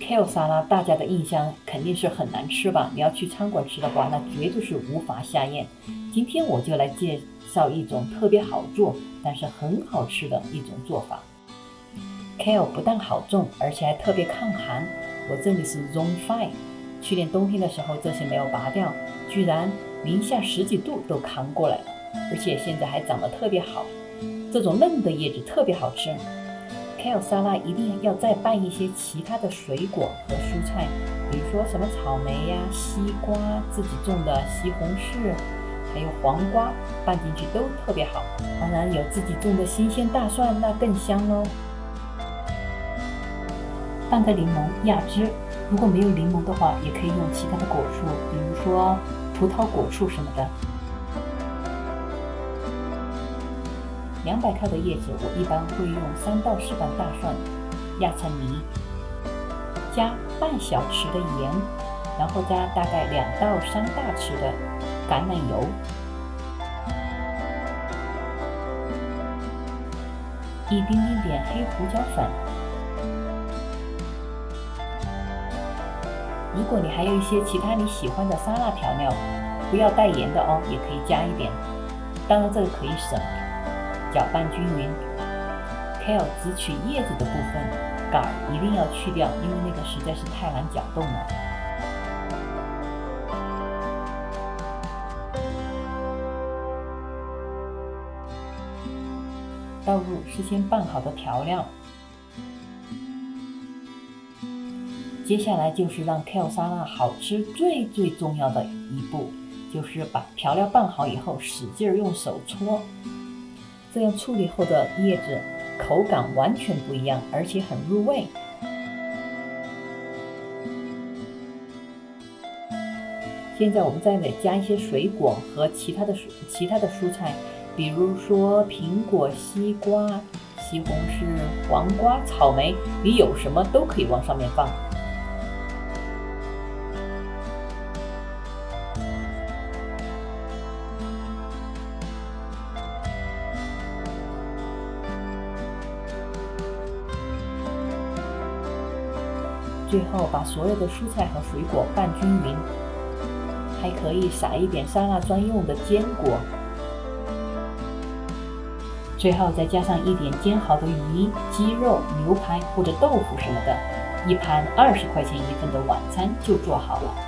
Kale 沙拉大家的印象肯定是很难吃吧？你要去餐馆吃的话，那绝对是无法下咽。今天我就来介绍一种特别好做，但是很好吃的一种做法。Kale 不但好种，而且还特别抗寒。我这里是 Zone 5，去年冬天的时候这些没有拔掉，居然零下10几度都扛过来了，而且现在还长得特别好。这种嫩的叶子特别好吃。Kale 沙拉一定要再拌一些其他的水果和蔬菜，比如说什么草莓呀、西瓜，自己种的西红柿，还有黄瓜，拌进去都特别好。当然有自己种的新鲜大蒜，那更香喽。半个柠檬压汁，如果没有柠檬的话，也可以用其他的果蔬，比如说葡萄果醋什么的。200克的叶子，我一般会用3到4瓣大蒜压成泥，加半小匙的盐，然后加大概2到3大匙的橄榄油，一丁点黑胡椒粉。如果你还有一些其他你喜欢的沙拉调料，不要带盐的哦，也可以加一点。当然这个可以省。搅拌均匀。Kale 只取叶子的部分，杆儿一定要去掉，因为那个实在是太难搅动了。倒入事先拌好的调料。接下来就是让 Kale 沙拉好吃最重要的一步，就是把调料拌好以后，使劲用手搓。这样处理后的叶子口感完全不一样，而且很入味。现在我们再加一些水果和其他的蔬菜，比如说苹果、西瓜、西红柿、黄瓜、草莓，你有什么都可以往上面放。最后把所有的蔬菜和水果拌均匀，还可以撒一点沙拉专用的坚果，最后再加上一点煎好的鱼、鸡肉、牛排或者豆腐什么的，一盘20块钱1份的晚餐就做好了。